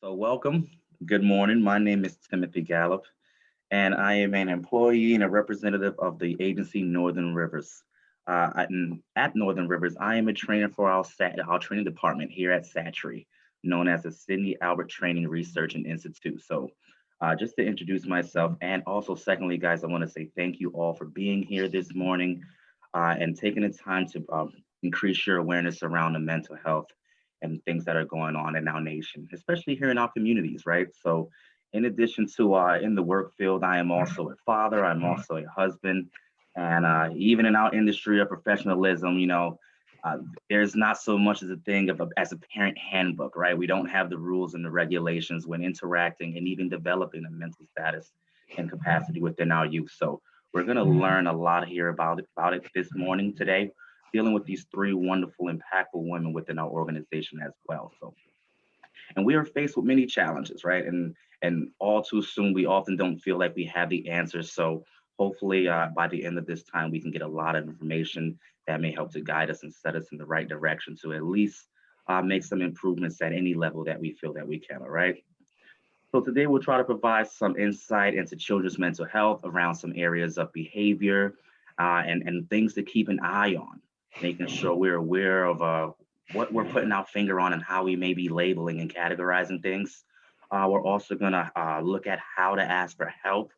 So, welcome. Good morning. My name is Timothy Gallup, and I am an employee and a representative of the agency Northern Rivers. At Northern Rivers, I am a trainer for our training department here at SATRI, known as the Sydney Albert Training Research and Institute. So, just to introduce myself, and also, secondly, guys, I want to say thank you all for being here this morning and taking the time to increase your awareness around the mental health and things that are going on in our nation, especially here in our communities, right? So, in addition to in the work field, I am also a father, I'm also a husband, and even in our industry of professionalism, uh, there's not so much as a thing as a parent handbook, right? We don't have the rules and the regulations when interacting and even developing a mental status and capacity within our youth. So we're going to learn a lot here about it this morning today, dealing with these three wonderful, impactful women within our organization as well. So, and we are faced with many challenges, right? And all too soon, we often don't feel like we have the answers. So hopefully, by the end of this time, we can get a lot of information that may help to guide us and set us in the right direction to at least make some improvements at any level that we feel that we can. All right. So today we'll try to provide some insight into children's mental health around some areas of behavior and things to keep an eye on, making sure we're aware of what we're putting our finger on and how we may be labeling and categorizing things. We're also going to look at how to ask for help,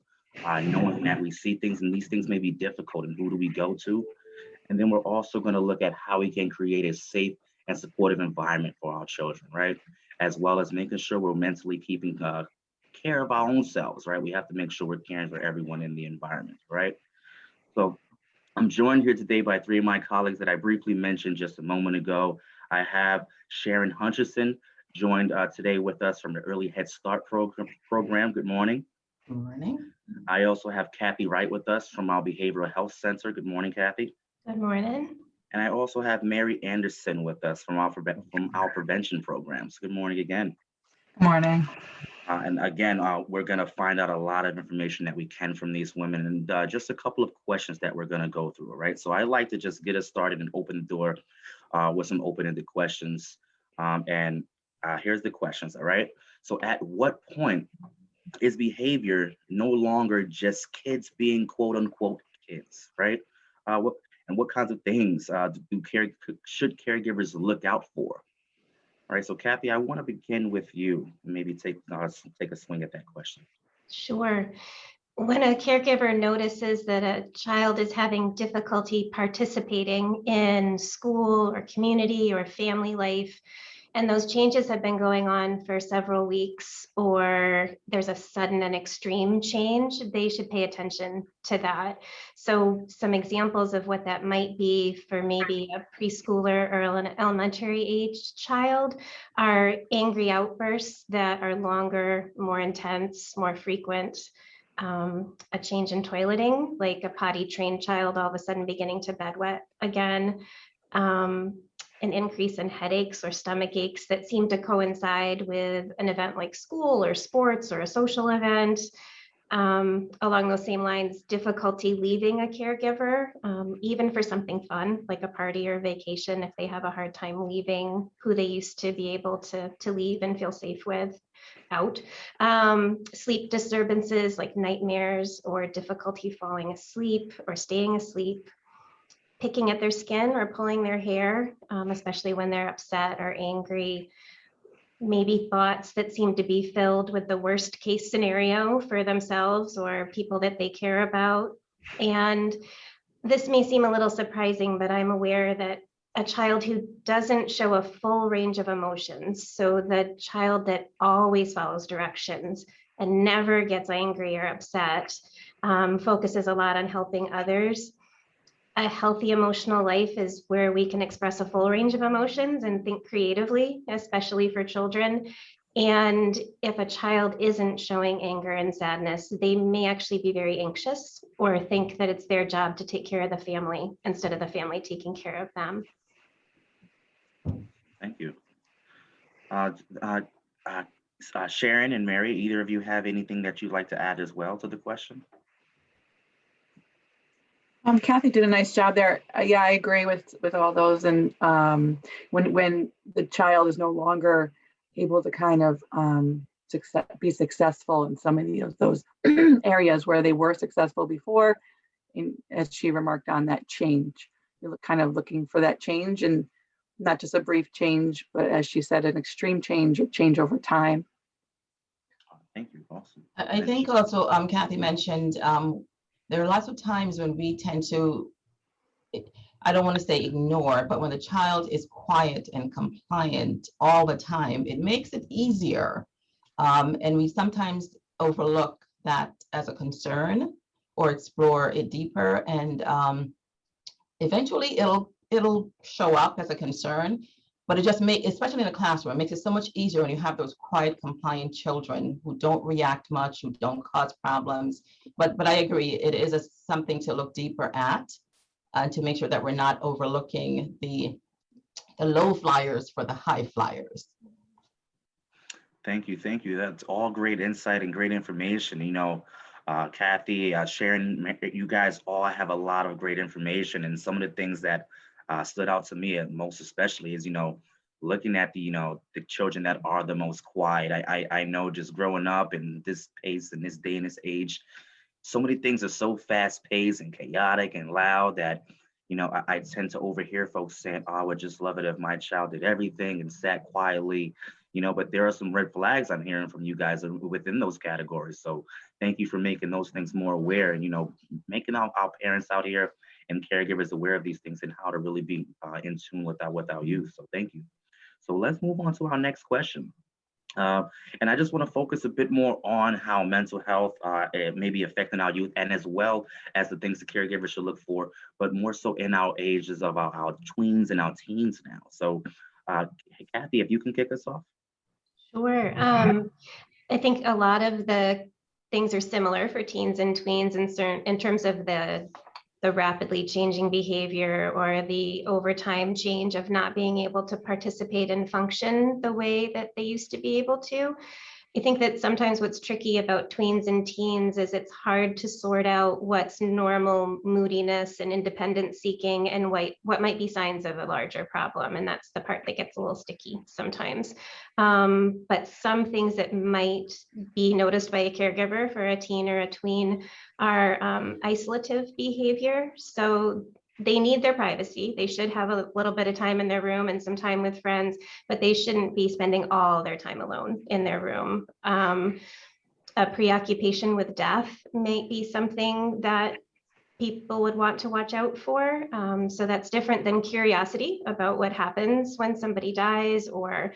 knowing that we see things and these things may be difficult and who do we go to. And then we're also going to look at how we can create a safe and supportive environment for our children, right? As well as making sure we're mentally keeping care of our own selves, right? We have to make sure we're caring for everyone in the environment, right? So I'm joined here today by three of my colleagues that I briefly mentioned just a moment ago. I have Sharon Hutchison joined today with us from the Early Head Start program. Good morning. Good morning. I also have Kathy Wright with us from our Behavioral Health Center. Good morning, Kathy. Good morning. And I also have Mary Anderson with us from our prevention programs. Good morning again. Good morning. And again, we're going to find out a lot of information that we can from these women and just a couple of questions that we're going to go through, right? So I like to just get us started and open the door with some open-ended questions. And here's the questions, all right? So at what point is behavior no longer just kids being quote unquote kids, right? What kinds of things should caregivers look out for? All right, so Kathy, I want to begin with you and maybe take a swing at that question. Sure. When a caregiver notices that a child is having difficulty participating in school or community or family life, and those changes have been going on for several weeks, or there's a sudden and extreme change, they should pay attention to that. So some examples of what that might be for maybe a preschooler or an elementary age child are angry outbursts that are longer, more intense, more frequent. A change in toileting, like a potty trained child all of a sudden beginning to bedwet again. An increase in headaches or stomach aches that seem to coincide with an event like school or sports or a social event. Along those same lines, difficulty leaving a caregiver, even for something fun like a party or vacation, if they have a hard time leaving who they used to be able to leave and feel safe with out. Sleep disturbances like nightmares or difficulty falling asleep or staying asleep. Picking at their skin or pulling their hair, especially when they're upset or angry. Maybe thoughts that seem to be filled with the worst case scenario for themselves or people that they care about. And this may seem a little surprising, but I'm aware that a child who doesn't show a full range of emotions, so the child that always follows directions and never gets angry or upset, focuses a lot on helping others. A healthy emotional life is where we can express a full range of emotions and think creatively, especially for children. And if a child isn't showing anger and sadness, they may actually be very anxious or think that it's their job to take care of the family instead of the family taking care of them. Thank you. Uh, uh, Sharon and Mary, either of you have anything that you'd like to add as well to the question? Kathy did a nice job there. Yeah, I agree with all those. And when the child is no longer able to kind of be successful in some of those areas where they were successful before. And as she remarked on that change, you're kind of looking for that change, and not just a brief change, but as she said, an extreme change or change over time. Thank you. Awesome. I think also, Kathy mentioned, there are lots of times when we tend to, I don't want to say ignore, but when the child is quiet and compliant all the time, it makes it easier. And we sometimes overlook that as a concern or explore it deeper. And eventually it'll show up as a concern, but it just especially in a classroom, it makes it so much easier when you have those quiet, compliant children who don't react much, who don't cause problems. But I agree, it is something to look deeper at, to make sure that we're not overlooking the low flyers for the high flyers. Thank you. Thank you. That's all great insight and great information. You know, Kathy, Sharon, you guys all have a lot of great information. And some of the things that stood out to me most especially is, you know, looking at the children that are the most quiet. I know just growing up in this pace, in this day and this age, so many things are so fast paced and chaotic and loud that, you know, I tend to overhear folks saying, oh, I would just love it if my child did everything and sat quietly, you know, but there are some red flags I'm hearing from you guys within those categories. So thank you for making those things more aware and, you know, making our parents out here and caregivers aware of these things and how to really be in tune with our youth. So thank you. So let's move on to our next question. And I just want to focus a bit more on how mental health may be affecting our youth, and as well as the things the caregivers should look for, but more so in our ages of our tweens and our teens now. So Kathy, if you can kick us off. Sure. I think a lot of the things are similar for teens and tweens in terms of the rapidly changing behavior or the overtime change of not being able to participate and function the way that they used to be able to. I think that sometimes what's tricky about tweens and teens is it's hard to sort out what's normal moodiness and independence seeking and what might be signs of a larger problem. And that's the part that gets a little sticky sometimes. But some things that might be noticed by a caregiver for a teen or a tween are isolative behavior. So they need their privacy. They should have a little bit of time in their room and some time with friends, but they shouldn't be spending all their time alone in their room. A preoccupation with death may be something that people would want to watch out for. So that's different than curiosity about what happens when somebody dies, or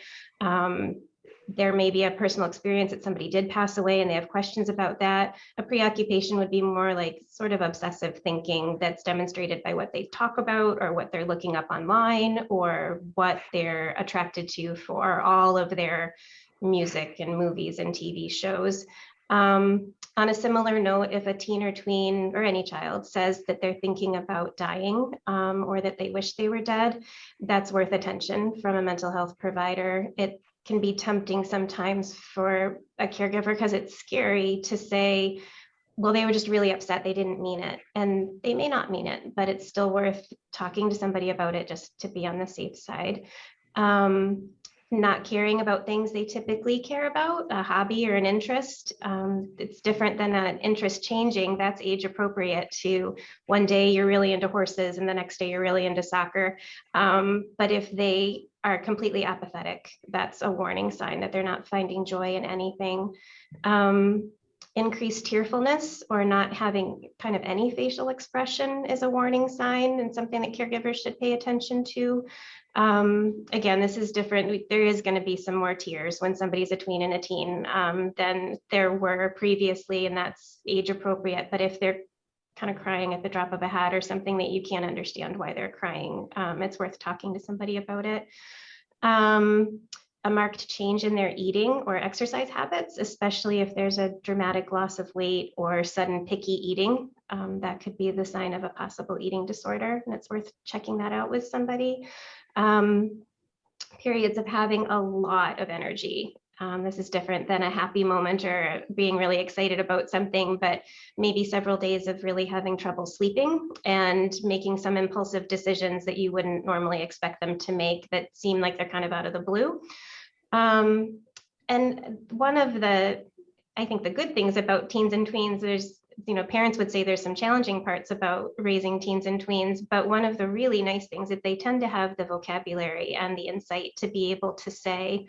there may be a personal experience that somebody did pass away and they have questions about that. A preoccupation would be more like sort of obsessive thinking that's demonstrated by what they talk about or what they're looking up online or what they're attracted to for all of their music and movies and TV shows. On a similar note, if a teen or tween or any child says that they're thinking about dying or that they wish they were dead, that's worth attention from a mental health provider. It can be tempting sometimes for a caregiver because it's scary to say, well, they were just really upset, they didn't mean it. And they may not mean it, but it's still worth talking to somebody about it just to be on the safe side. Not caring about things they typically care about, a hobby or an interest. It's different than an interest changing. That's age appropriate to one day you're really into horses and the next day you're really into soccer. But if they are completely apathetic, that's a warning sign that they're not finding joy in anything. Increased tearfulness or not having kind of any facial expression is a warning sign and something that caregivers should pay attention to. Again, this is different. There is going to be some more tears when somebody's a tween and a teen than there were previously, and that's age appropriate. But if they're kind of crying at the drop of a hat or something that you can't understand why they're crying, it's worth talking to somebody about it. A marked change in their eating or exercise habits, especially if there's a dramatic loss of weight or sudden picky eating. That could be the sign of a possible eating disorder, and it's worth checking that out with somebody. Periods of having a lot of energy. This is different than a happy moment or being really excited about something, but maybe several days of really having trouble sleeping and making some impulsive decisions that you wouldn't normally expect them to make that seem like they're kind of out of the blue. And one of the, I think the good things about teens and tweens, there's, parents would say there's some challenging parts about raising teens and tweens, but one of the really nice things is they tend to have the vocabulary and the insight to be able to say,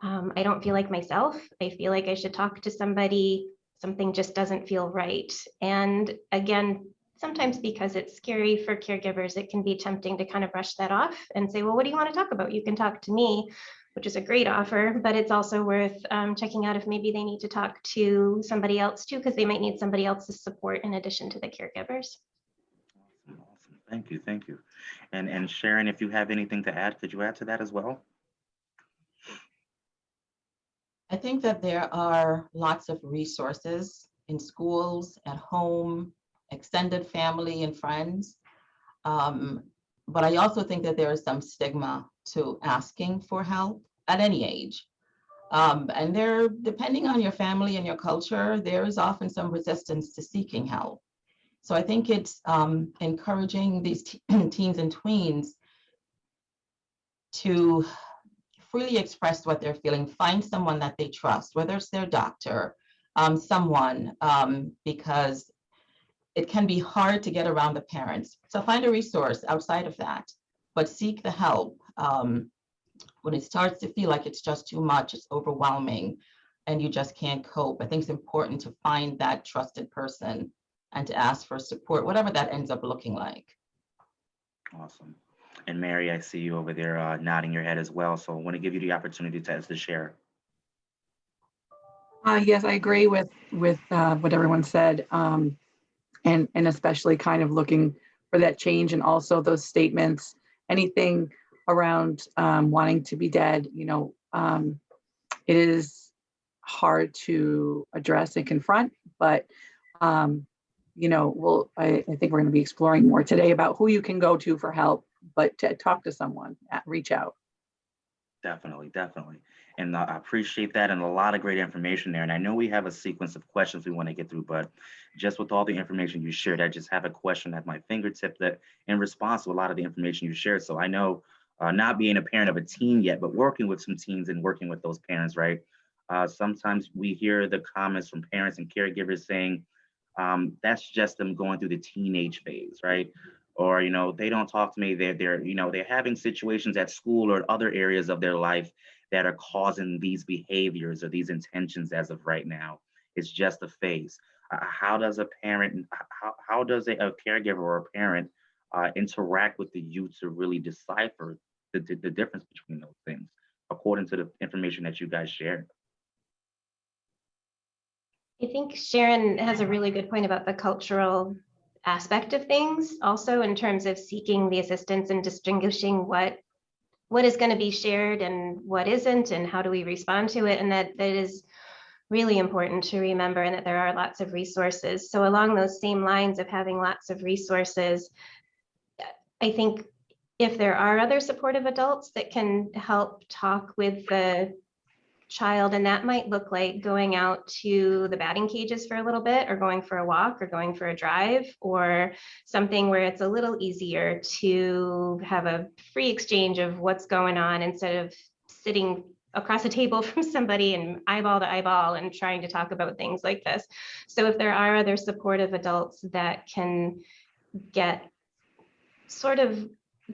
I don't feel like myself. I feel like I should talk to somebody. Something just doesn't feel right. And again, sometimes because it's scary for caregivers, it can be tempting to kind of brush that off and say, well, what do you want to talk about? You can talk to me, which is a great offer, but it's also worth checking out if maybe they need to talk to somebody else too, because they might need somebody else's support in addition to the caregivers. Awesome. Thank you. Thank you. And Sharon, if you have anything to add, could you add to that as well? I think that there are lots of resources in schools, at home, extended family and friends. But I also think that there is some stigma to asking for help at any age. And there, depending on your family and your culture, there is often some resistance to seeking help. So I think it's encouraging these teens and tweens to freely express what they're feeling, find someone that they trust, whether it's their doctor, someone, because it can be hard to get around the parents. So find a resource outside of that, but seek the help. When it starts to feel like it's just too much, it's overwhelming, and you just can't cope, I think it's important to find that trusted person and to ask for support, whatever that ends up looking like. Awesome. And Mary, I see you over there nodding your head as well. So I want to give you the opportunity to share. Yes, I agree with what everyone said, and especially kind of looking for that change, and also those statements, anything around wanting to be dead. It is hard to address and confront, but I think we're going to be exploring more today about who you can go to for help, but to talk to someone, reach out. Definitely, definitely. And I appreciate that, and a lot of great information there. And I know we have a sequence of questions we want to get through, but just with all the information you shared, I just have a question at my fingertip that in response to a lot of the information you shared. So I know not being a parent of a teen yet, but working with some teens and working with those parents, right? Sometimes we hear the comments from parents and caregivers saying, that's just them going through the teenage phase, right? Or they don't talk to me. They're having situations at school or other areas of their life that are causing these behaviors or these intentions as of right now. It's just a phase. How does a parent, how does a caregiver or a parent interact with the youth to really decipher the difference between those things, according to the information that you guys shared? I think Sharon has a really good point about the cultural aspect of things, also in terms of seeking the assistance and distinguishing what is going to be shared and what isn't, and how do we respond to it, and that is really important to remember, and that there are lots of resources. So along those same lines of having lots of resources, I think if there are other supportive adults that can help talk with the child, and that might look like going out to the batting cages for a little bit, or going for a walk, or going for a drive, or something where it's a little easier to have a free exchange of what's going on instead of sitting across a table from somebody and eyeball to eyeball and trying to talk about things like this. So if there are other supportive adults that can get sort of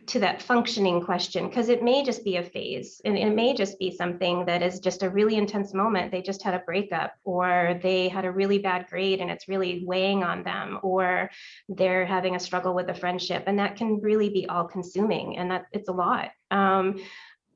to that functioning question, because it may just be a phase, and it may just be something that is just a really intense moment. They just had a breakup, or they had a really bad grade and it's really weighing on them, or they're having a struggle with a friendship, and that can really be all consuming, and that it's a lot.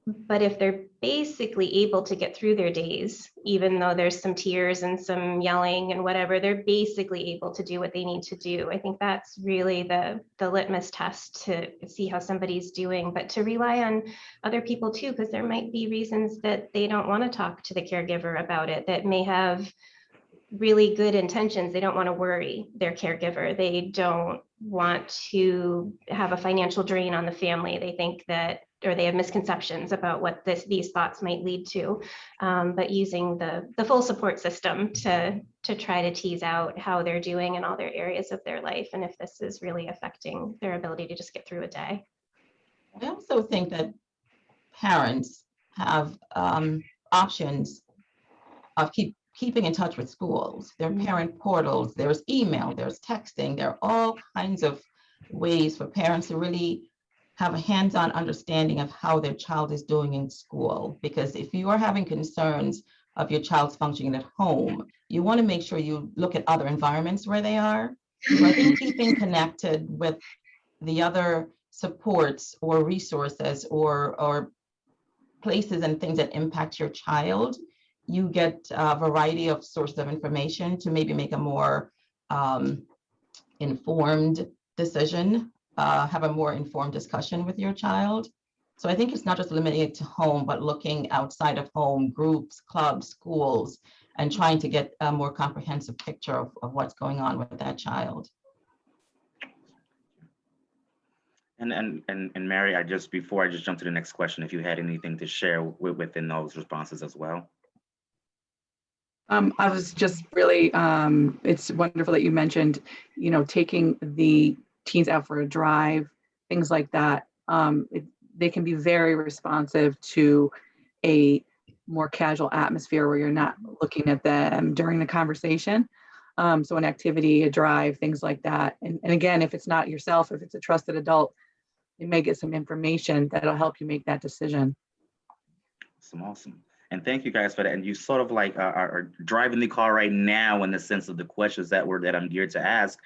But if they're basically able to get through their days, even though there's some tears and some yelling and whatever, they're basically able to do what they need to do. I think that's really the litmus test to see how somebody's doing, but to rely on other people too, because there might be reasons that they don't want to talk to the caregiver about it, that may have really good intentions. They don't want to worry their caregiver. They don't want to have a financial drain on the family. They think that, or they have misconceptions about what these thoughts might lead to, but using the full support system to try to tease out how they're doing in all their areas of their life, and if this is really affecting their ability to just get through a day. I also think that parents have options of keeping in touch with schools. There are parent portals, there's email, there's texting, there are all kinds of ways for parents to really have a hands-on understanding of how their child is doing in school. Because if you are having concerns of your child's functioning at home, you want to make sure you look at other environments where they are. So I think keeping connected with the other supports or resources or places and things that impact your child, you get a variety of sources of information to maybe make a more informed decision, have a more informed discussion with your child. So I think it's not just limiting it to home, but looking outside of home, groups, clubs, schools, and trying to get a more comprehensive picture of what's going on with that child. And Mary, before I jump to the next question, if you had anything to share within those responses as well. I was just really, it's wonderful that you mentioned, taking the teens out for a drive, things like that. They can be very responsive to a more casual atmosphere where you're not looking at them during the conversation. So an activity, a drive, things like that. And again, if it's not yourself, if it's a trusted adult, you may get some information that'll help you make that decision. Awesome. And thank you guys for that. And you sort of like are driving the car right now in the sense of the questions that I'm geared to ask,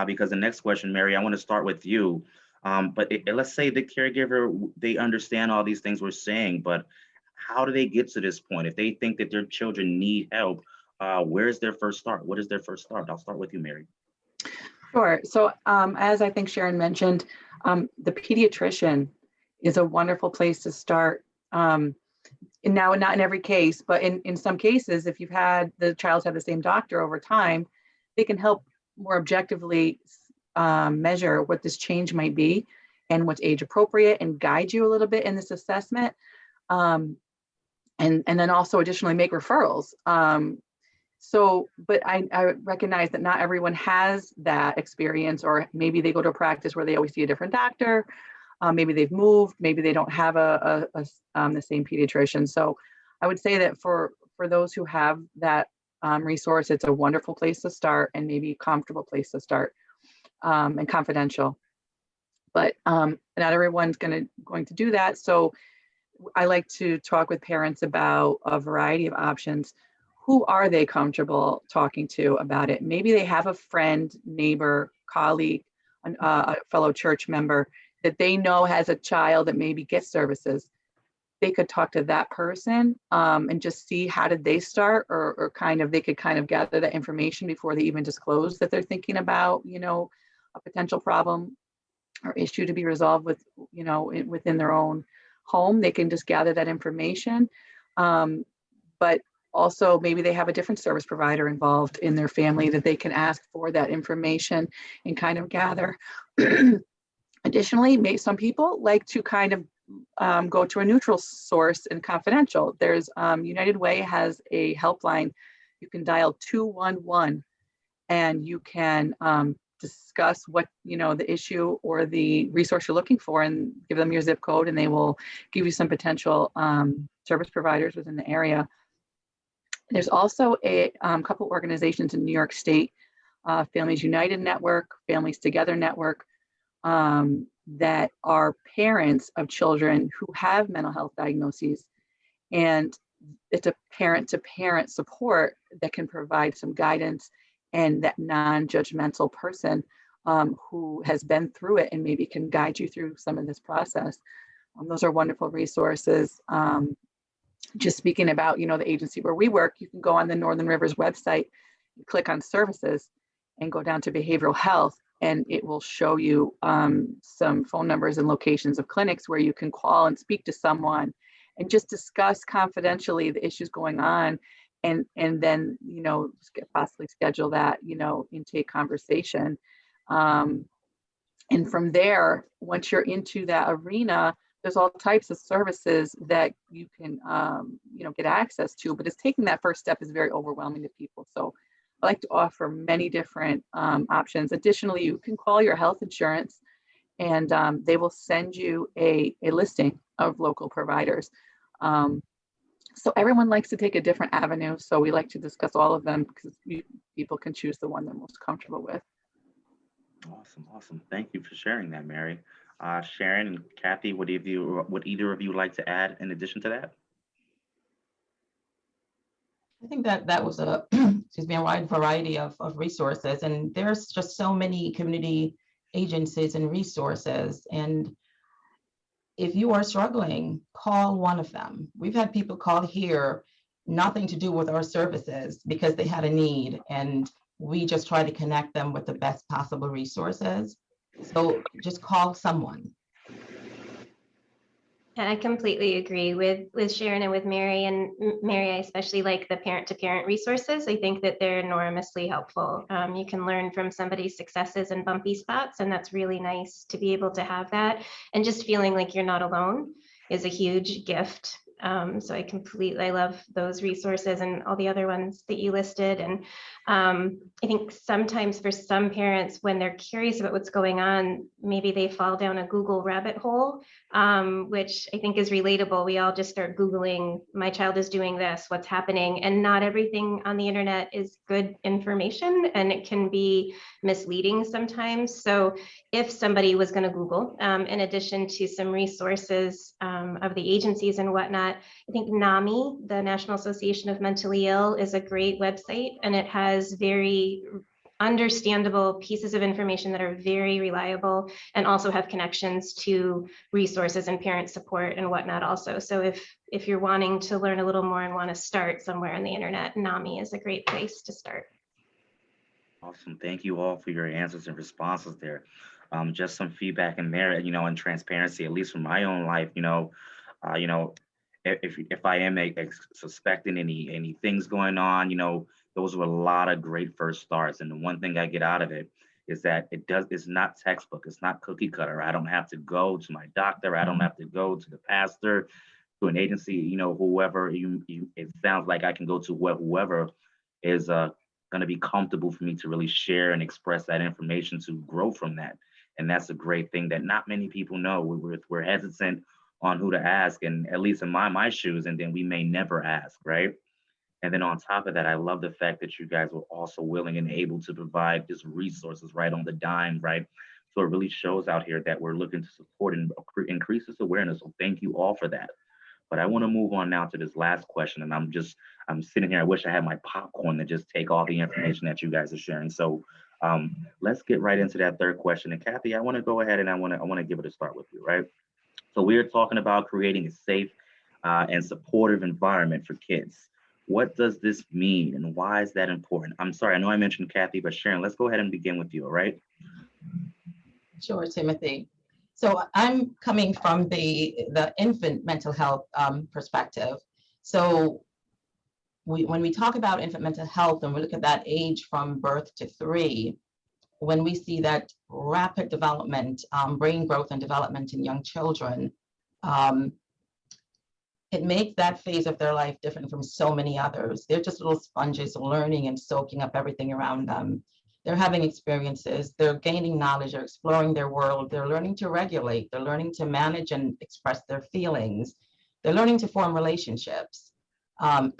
because the next question, Mary, I want to start with you. But let's say the caregiver, they understand all these things we're saying, but how do they get to this point? If they think that their children need help, where's their first start? What is their first start? I'll start with you, Mary. Sure. So as I think Sharon mentioned, the pediatrician is a wonderful place to start. And now, not in every case, but in some cases, if you've had the child's had the same doctor over time, they can help more objectively measure what this change might be and what's age appropriate and guide you a little bit in this assessment. And then also additionally make referrals. But I recognize that not everyone has that experience, or maybe they go to a practice where they always see a different doctor. Maybe they've moved, maybe they don't have the same pediatrician. So I would say that for those who have that resource, it's a wonderful place to start and maybe a comfortable place to start and confidential. But not everyone's going to do that. So I like to talk with parents about a variety of options. Who are they comfortable talking to about it? Maybe they have a friend, neighbor, colleague, a fellow church member that they know has a child that maybe gets services. They could talk to that person and just see how did they start, or they could gather that information before they even disclose that they're thinking about, a potential problem or issue to be resolved with, within their own home. They can just gather that information. But also maybe they have a different service provider involved in their family that they can ask for that information and gather. Additionally, some people like to go to a neutral source and confidential. There's United Way has a helpline. You can dial 211 and you can discuss what, the issue or the resource you're looking for, and give them your zip code, and they will give you some potential service providers within the area. There's also a couple organizations in New York State, Families United Network, Families Together Network, that are parents of children who have mental health diagnoses. And it's a parent-to-parent support that can provide some guidance, and that non-judgmental person who has been through it and maybe can guide you through some of this process. Those are wonderful resources. Just speaking about, the agency where we work, you can go on the Northern Rivers website, click on services, and go down to behavioral health, and it will show you some phone numbers and locations of clinics where you can call and speak to someone and just discuss confidentially the issues going on, and then possibly schedule that intake conversation. And from there, once you're into that arena, there's all types of services that you can get access to, but it's taking that first step is very overwhelming to people. So I like to offer many different options. Additionally, you can call your health insurance, and they will send you a listing of local providers. So everyone likes to take a different avenue. So we like to discuss all of them because people can choose the one they're most comfortable with. Awesome, awesome. Thank you for sharing that, Mary. Sharon and Kathy, would either of you like to add in addition to that? I think that that was a excuse me, a wide variety of resources, and there's just so many community agencies and resources. And if you are struggling, call one of them. We've had people call here, nothing to do with our services, because they had a need, and we just try to connect them with the best possible resources. So just call someone. And I completely agree with Sharon and with Mary. And Mary, I especially like the parent-to-parent resources. I think that they're enormously helpful. You can learn from somebody's successes and bumpy spots, and that's really nice to be able to have that. And just feeling like you're not alone is a huge gift. So I love those resources and all the other ones that you listed. And I think sometimes for some parents, when they're curious about what's going on, maybe they fall down a Google rabbit hole, which I think is relatable. We all just start Googling, my child is doing this, what's happening? And not everything on the internet is good information, and it can be misleading sometimes. So if somebody was going to Google, in addition to some resources of the agencies and whatnot, I think NAMI, the National Association of Mentally Ill, is a great website, and it has very understandable pieces of information that are very reliable and also have connections to resources and parent support and whatnot also. So if you're wanting to learn a little more and want to start somewhere on the internet, NAMI is a great place to start. Awesome. Thank you all for your answers and responses there. Just some feedback in there, and transparency, at least from my own life, if I am suspecting any things going on, those were a lot of great first starts. And the one thing I get out of it is that it's not textbook, it's not cookie cutter. I don't have to go to my doctor, I don't have to go to the pastor, to an agency, whoever it sounds like I can go to whoever is going to be comfortable for me to really share and express that information to grow from that. And that's a great thing that not many people know. We're hesitant on who to ask, and at least in my shoes, and then we may never ask, right? And then on top of that, I love the fact that you guys were also willing and able to provide just resources right on the dime, right? So it really shows out here that we're looking to support and increase this awareness. So thank you all for that. But I want to move on now to this last question. And I'm sitting here, I wish I had my popcorn to just take all the information that you guys are sharing. So let's get right into that third question. And Kathy, I want to go ahead and I want to give it a start with you, right? So we are talking about creating a safe and supportive environment for kids. What does this mean and why is that important? I'm sorry, I know I mentioned Kathy, but Sharon, let's go ahead and begin with you, all right? Sure, Timothy. So I'm coming from the infant mental health perspective. So when we talk about infant mental health and we look at that age from birth to 3, when we see that rapid development, brain growth and development in young children, it makes that phase of their life different from so many others. They're just little sponges learning and soaking up everything around them. They're having experiences, they're gaining knowledge, they're exploring their world, they're learning to regulate, they're learning to manage and express their feelings, they're learning to form relationships, and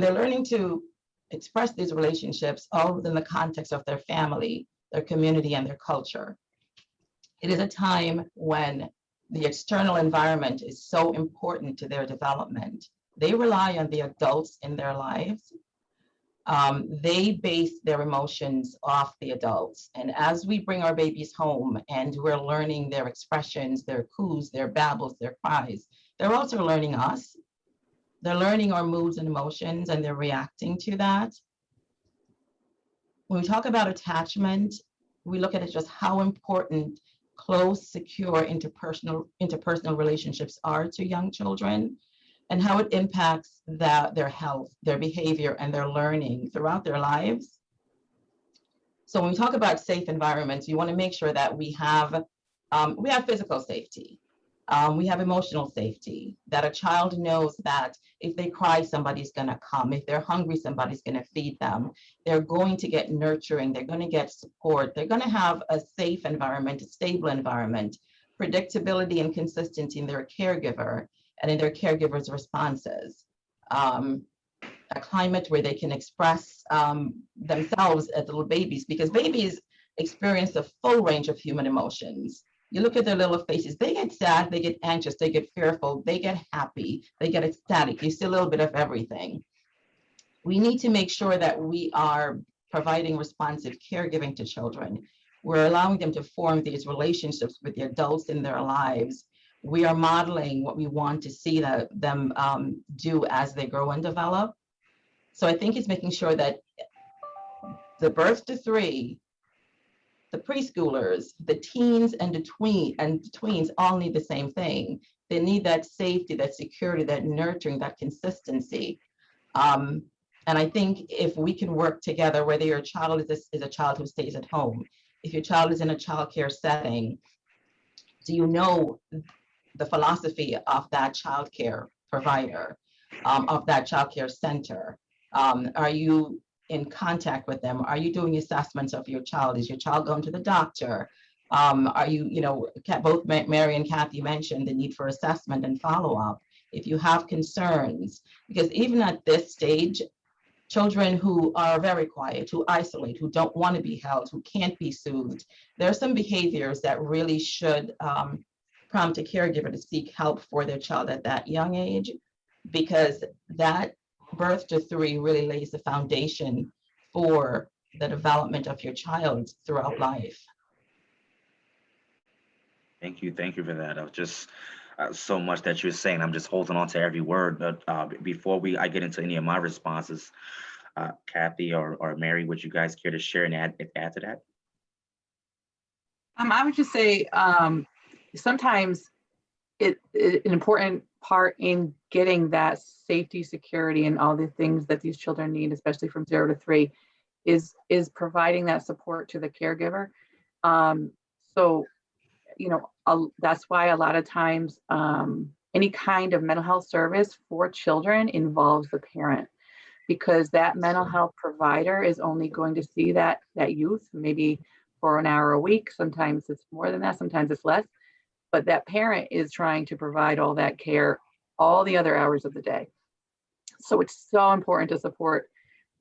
they're learning to express these relationships all within the context of their family, their community, and their culture. It is a time when the external environment is so important to their development. They rely on the adults in their lives. They base their emotions off the adults. And as we bring our babies home and we're learning their expressions, their coos, their babbles, their cries, they're also learning us. They're learning our moods and emotions, and they're reacting to that. When we talk about attachment, we look at it just how important close, secure, interpersonal relationships are to young children, and how it impacts their health, their behavior, and their learning throughout their lives. So when we talk about safe environments, you want to make sure that we have physical safety. We have emotional safety, that a child knows that if they cry, somebody's going to come. If they're hungry, somebody's going to feed them. They're going to get nurturing. They're going to get support. They're going to have a safe environment, a stable environment, predictability and consistency in their caregiver and in their caregiver's responses. a climate where they can express themselves as little babies, because babies experience the full range of human emotions. You look at their little faces, they get sad, they get anxious, they get fearful, they get happy, they get ecstatic. You see a little bit of everything. We need to make sure that we are providing responsive caregiving to children. We're allowing them to form these relationships with the adults in their lives. We are modeling what we want to see them do as they grow and develop. So I think it's making sure that the birth to 3, the preschoolers, the teens, and the tweens all need the same thing. They need that safety, that security, that nurturing, that consistency. And I think if we can work together, whether your child is a child who stays at home, if your child is in a childcare setting, do you know the philosophy of that childcare provider, of that childcare center? Are you in contact with them? Are you doing assessments of your child? Is your child going to the doctor? Are you, both Mary and Kathy mentioned the need for assessment and follow-up. If you have concerns, because even at this stage, children who are very quiet, who isolate, who don't want to be held, who can't be soothed, there are some behaviors that really should prompt a caregiver to seek help for their child at that young age, because that birth to 3 really lays the foundation for the development of your child throughout life. Thank you for that. Just so much that you're saying. I'm just holding on to every word. But before I get into any of my responses, Kathy or Mary, would you guys care to share and add to that? I would just say sometimes an important part in getting that safety, security, and all the things that these children need, especially from 0 to 3, is providing that support to the caregiver. So, that's why a lot of times any kind of mental health service for children involves the parent, because that mental health provider is only going to see that youth maybe for an hour a week. Sometimes it's more than that, sometimes it's less. But that parent is trying to provide all that care all the other hours of the day. So it's so important to support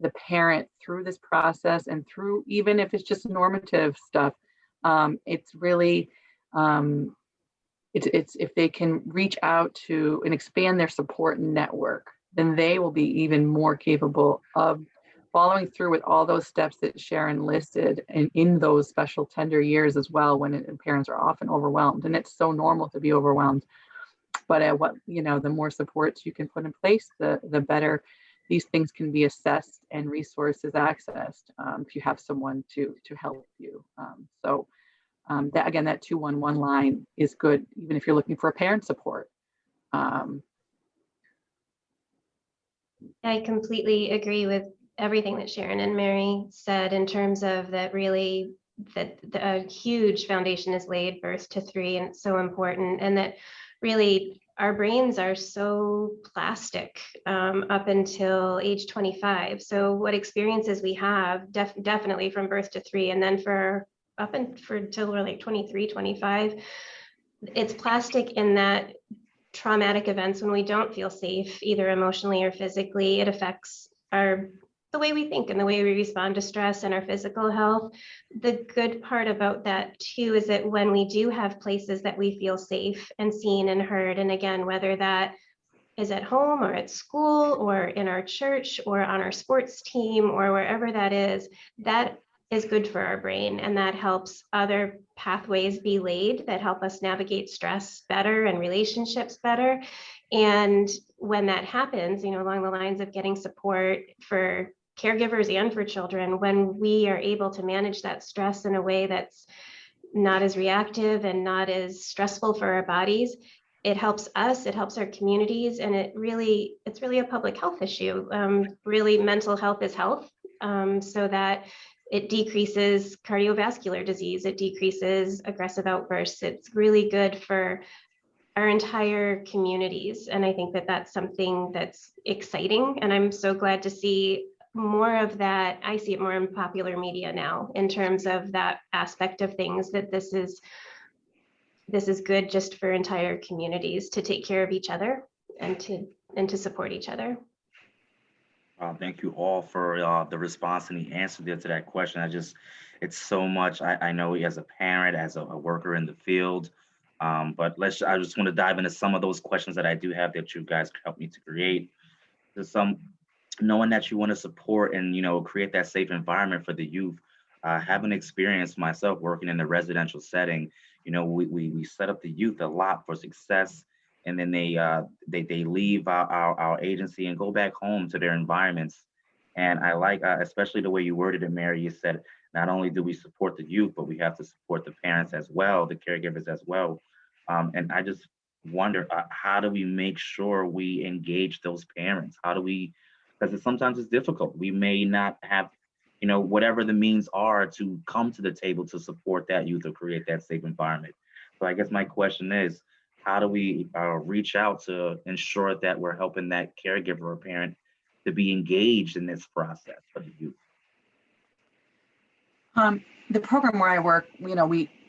the parent through this process, and through, even if it's just normative stuff, it's really, it's if they can reach out to and expand their support network, then they will be even more capable of following through with all those steps that Sharon listed, and in those special tender years as well, when parents are often overwhelmed. And it's so normal to be overwhelmed. But the more supports you can put in place, the better these things can be assessed and resources accessed, if you have someone to help you. That, again, that 211 line is good, even if you're looking for a parent support. I completely agree with everything that Sharon and Mary said, in terms of that really that a huge foundation is laid birth to 3, and it's so important. And that really our brains are so plastic up until age 25. So what experiences we have definitely from birth to 3, and then until we're like 23, 25, it's plastic in that traumatic events, when we don't feel safe, either emotionally or physically, it affects the way we think and the way we respond to stress and our physical health. The good part about that too is that when we do have places that we feel safe and seen and heard, and again, whether that is at home or at school or in our church or on our sports team or wherever that is good for our brain, and that helps other pathways be laid that help us navigate stress better and relationships better. And when that happens, along the lines of getting support for caregivers and for children, when we are able to manage that stress in a way that's not as reactive and not as stressful for our bodies, it helps us, it helps our communities, and it's really a public health issue. Really, mental health is health, so that it decreases cardiovascular disease, it decreases aggressive outbursts. It's really good for our entire communities. And I think that that's something that's exciting. And I'm so glad to see more of that. I see it more in popular media now, in terms of that aspect of things, that this is good just for entire communities to take care of each other and to support each other. Thank you all for the response and the answer there to that question. It's so much. I know as a parent, as a worker in the field, but I just want to dive into some of those questions that I do have that you guys helped me to create. There's some knowing that you want to support and create that safe environment for the youth. Having experience myself working in the residential setting, we set up the youth a lot for success, and then they leave our agency and go back home to their environments. And I like, especially the way you worded it, Mary. You said not only do we support the youth, but we have to support the parents as well, the caregivers as well. And I just wonder, how do we make sure we engage those parents? How do we, because sometimes it's difficult. We may not have, whatever the means are to come to the table to support that youth or create that safe environment. So I guess my question is, how do we reach out to ensure that we're helping that caregiver or parent to be engaged in this process for the youth? The program where I work,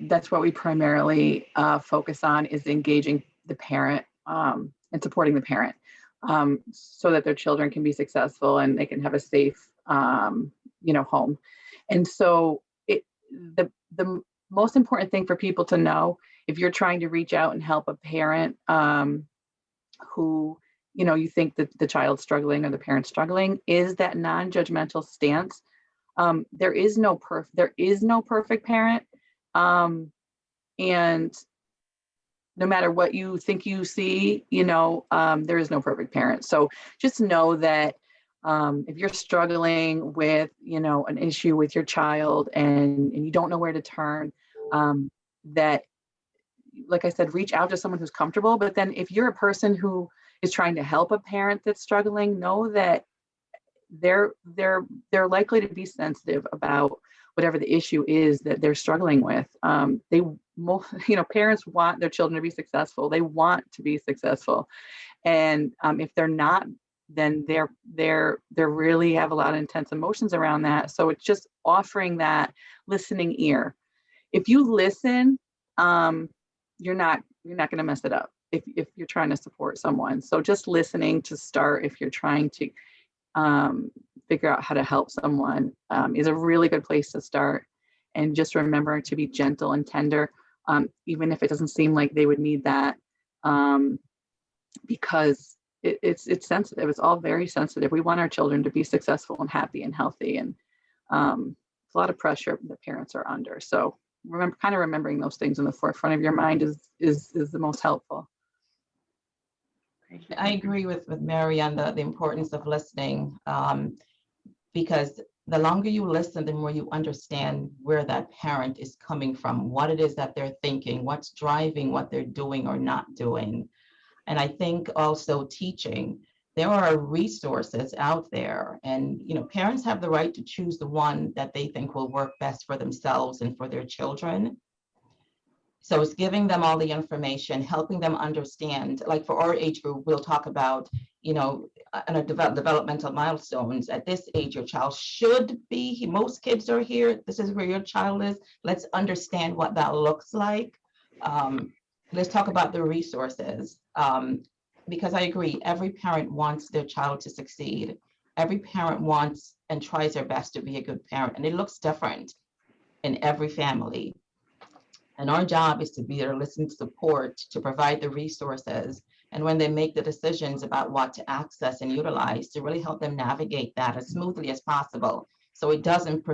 that's what we primarily focus on, is engaging the parent and supporting the parent, so that their children can be successful and they can have a safe, home. And so the most important thing for people to know, if you're trying to reach out and help a parent who, you think that the child's struggling or the parent's struggling, is that non-judgmental stance. There is no perfect parent. And no matter what you think you see, there is no perfect parent. So just know that if you're struggling with, an issue with your child and you don't know where to turn, that, like I said, reach out to someone who's comfortable. But then if you're a person who is trying to help a parent that's struggling, know that they're likely to be sensitive about whatever the issue is that they're struggling with. Parents want their children to be successful. They want to be successful. And if they're not, then they're really have a lot of intense emotions around that. So it's just offering that listening ear. If you listen, you're not going to mess it up if you're trying to support someone. So just listening to start, if you're trying to figure out how to help someone, is a really good place to start. And just remember to be gentle and tender, even if it doesn't seem like they would need that, because it's sensitive. It's all very sensitive. We want our children to be successful and happy and healthy, and it's a lot of pressure that parents are under. So remembering those things in the forefront of your mind is the most helpful. I agree with Mary on the importance of listening, because the longer you listen, the more you understand where that parent is coming from, what it is that they're thinking, what's driving what they're doing or not doing. And I think also teaching. There are resources out there, and parents have the right to choose the one that they think will work best for themselves and for their children. So it's giving them all the information, helping them understand. Like for our age group, we'll talk about, developmental milestones. At this age, your child should be, most kids are here. This is where your child is. Let's understand what that looks like. Let's talk about the resources. Because I agree, every parent wants their child to succeed. Every parent wants and tries their best to be a good parent. And it looks different in every family. And our job is to be there, listen, support, to provide the resources. And when they make the decisions about what to access and utilize, to really help them navigate that as smoothly as possible, so it doesn't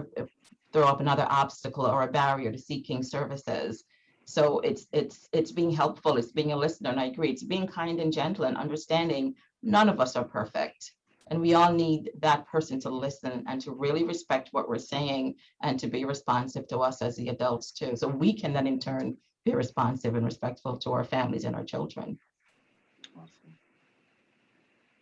throw up another obstacle or a barrier to seeking services. So it's being helpful, it's being a listener, and I agree, it's being kind and gentle and understanding none of us are perfect. And we all need that person to listen and to really respect what we're saying and to be responsive to us as the adults too. So we can then in turn be responsive and respectful to our families and our children. Awesome.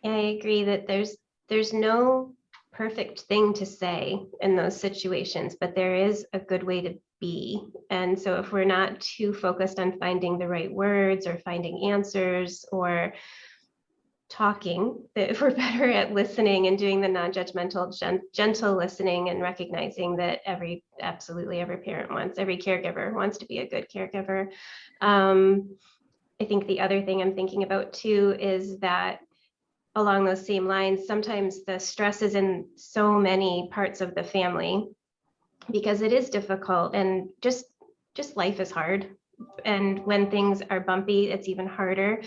I agree that there's no perfect thing to say in those situations, but there is a good way to be. And so if we're not too focused on finding the right words or finding answers or talking, that if we're better at listening and doing the non-judgmental, gentle listening, and recognizing that absolutely every parent wants, every caregiver wants to be a good caregiver. I think the other thing I'm thinking about too is that along those same lines, sometimes the stress is in so many parts of the family because it is difficult, and just life is hard. And when things are bumpy, it's even harder.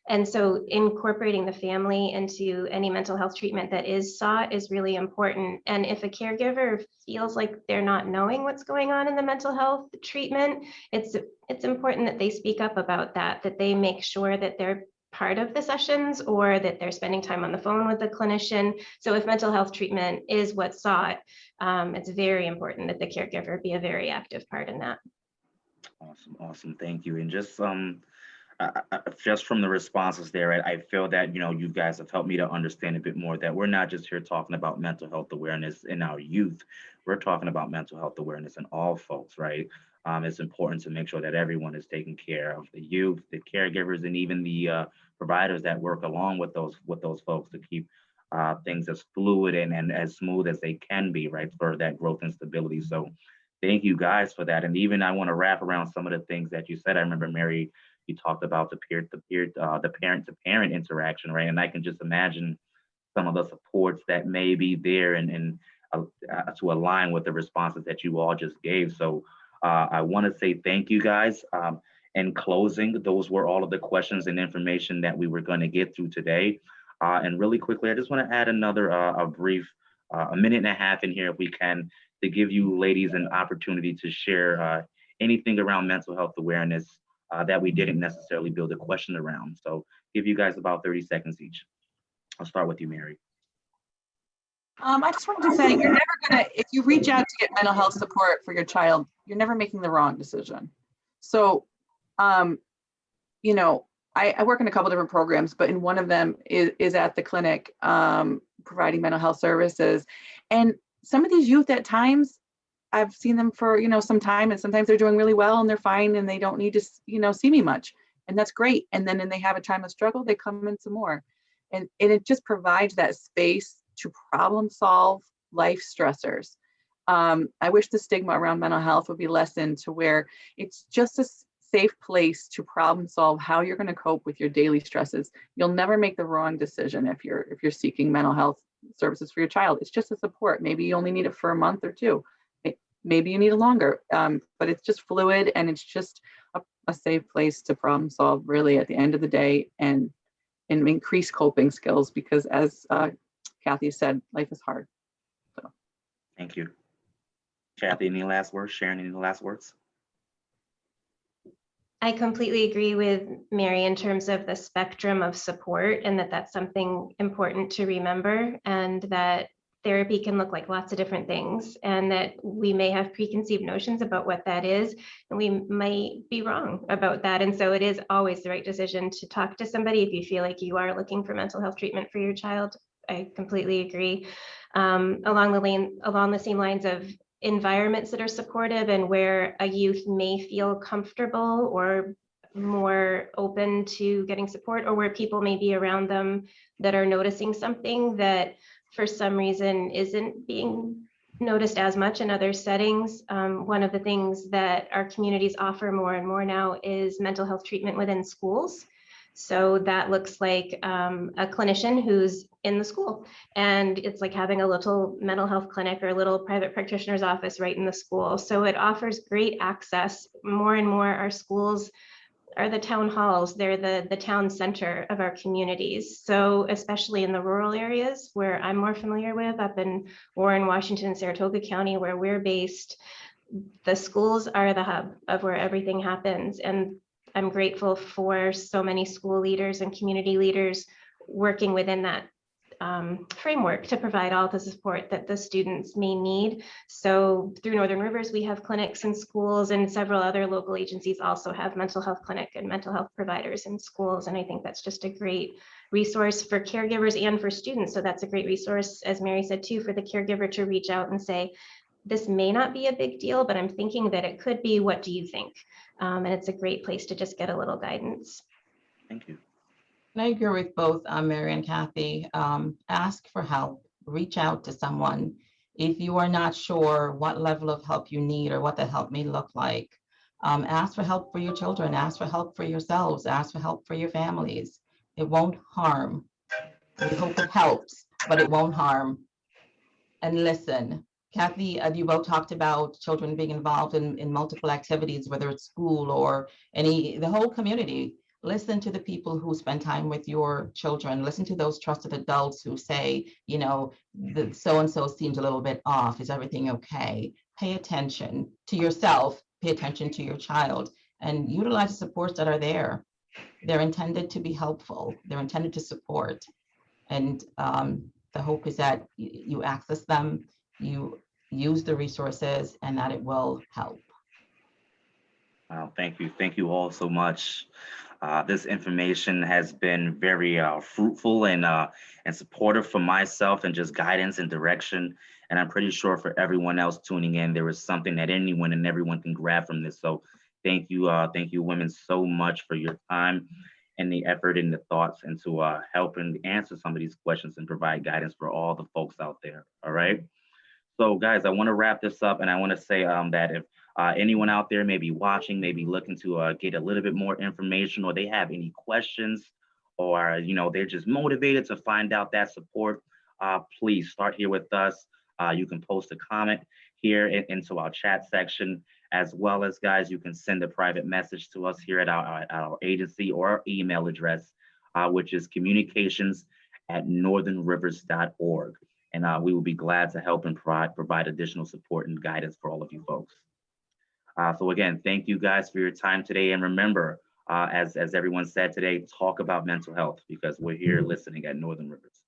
And so incorporating the family into any mental health treatment that is sought is really important. And if a caregiver feels like they're not knowing what's going on in the mental health treatment, it's important that they speak up about that, that they make sure that they're part of the sessions or that they're spending time on the phone with the clinician. So if mental health treatment is what's sought, it's very important that the caregiver be a very active part in that. Awesome. Thank you. And just just from the responses there, I feel that you guys have helped me to understand a bit more that we're not just here talking about mental health awareness in our youth. We're talking about mental health awareness in all folks, right? It's important to make sure that everyone is taking care of the youth, the caregivers, and even the providers that work along with those folks to keep things as fluid and as smooth as they can be, right, for that growth and stability. So thank you guys for that. And even I want to wrap around some of the things that you said. I remember, Mary, you talked about the parent to parent interaction, right? And I can just imagine some of the supports that may be there and to align with the responses that you all just gave. So I want to say thank you guys. In closing, those were all of the questions and information that we were going to get through today. And really quickly, I just want to add another a brief a minute and a half in here if we can, to give you ladies an opportunity to share anything around mental health awareness that we didn't necessarily build a question around. So give you guys about 30 seconds each. I'll start with you, Mary. I just wanted to say, you're never gonna, if you reach out to get mental health support for your child, you're never making the wrong decision. So, you know, I work in a couple different programs, but in one of them is at the clinic providing mental health services. And some of these youth at times, I've seen them for, some time, and sometimes they're doing really well and they're fine and they don't need to, see me much. And that's great. And then when they have a time of struggle, they come in some more. And it just provides that space to problem solve life stressors. I wish the stigma around mental health would be lessened to where it's just a safe place to problem solve how you're going to cope with your daily stresses. You'll never make the wrong decision if you're seeking mental health services for your child. It's just a support. Maybe you only need it for a month or two. Maybe you need it longer, but it's just fluid, and it's just a safe place to problem solve really at the end of the day, and increase coping skills, because as Kathy said, life is hard. So. Thank you. Kathy, any last words? Sharon, any last words? I completely agree with Mary in terms of the spectrum of support, and that's something important to remember, and that therapy can look like lots of different things, and that we may have preconceived notions about what that is, and we might be wrong about that. And so it is always the right decision to talk to somebody if you feel like you are looking for mental health treatment for your child. I completely agree. Along the same lines of environments that are supportive and where a youth may feel comfortable or more open to getting support, or where people may be around them that are noticing something that for some reason isn't being noticed as much in other settings. One of the things that our communities offer more and more now is mental health treatment within schools. So that looks like a clinician who's in the school, and it's like having a little mental health clinic or a little private practitioner's office right in the school. So it offers great access. More and more our schools are the town halls. They're the town center of our communities. So especially in the rural areas where I'm more familiar with, up in Warren, Washington, and Saratoga County, where we're based, the schools are the hub of where everything happens. And I'm grateful for so many school leaders and community leaders working within that framework to provide all the support that the students may need. So through Northern Rivers, we have clinics in schools, and several other local agencies also have mental health clinic and mental health providers in schools. And I think that's just a great resource for caregivers and for students. So that's a great resource, as Mary said too, for the caregiver to reach out and say, this may not be a big deal, but I'm thinking that it could be. What do you think? And it's a great place to just get a little guidance. Thank you. I agree with both Mary and Kathy. Ask for help, reach out to someone. If you are not sure what level of help you need or what the help may look like, ask for help for your children, ask for help for yourselves, ask for help for your families. It won't harm We hope it helps, but it won't harm. And listen, Kathy, you both talked about children being involved in multiple activities, whether it's school or the whole community. Listen to the people who spend time with your children. Listen to those trusted adults who say, you know, the so-and-so seems a little bit off. Is everything okay? Pay attention to yourself, pay attention to your child, and utilize the supports that are there. They're intended to be helpful. They're intended to support. And the hope is that you access them, you use the resources, and that it will help. Thank you. Thank you all so much. This information has been very fruitful and supportive for myself, and just guidance and direction. And I'm pretty sure for everyone else tuning in, there is something that anyone and everyone can grab from this. So thank you women so much for your time and the effort and the thoughts, and to help and answer some of these questions and provide guidance for all the folks out there. All right. So guys, I want to wrap this up, and I want to say that if anyone out there may be watching, maybe looking to get a little bit more information, or they have any questions, or they're just motivated to find out that support, please start here with us. You can post a comment here into our chat section, as well as, guys, you can send a private message to us here at our agency or our email address, which is communications@northernrivers.org. And we will be glad to help and provide additional support and guidance for all of you folks. So again, thank you guys for your time today. And remember, as everyone said today, talk about mental health, because we're here listening at Northern Rivers.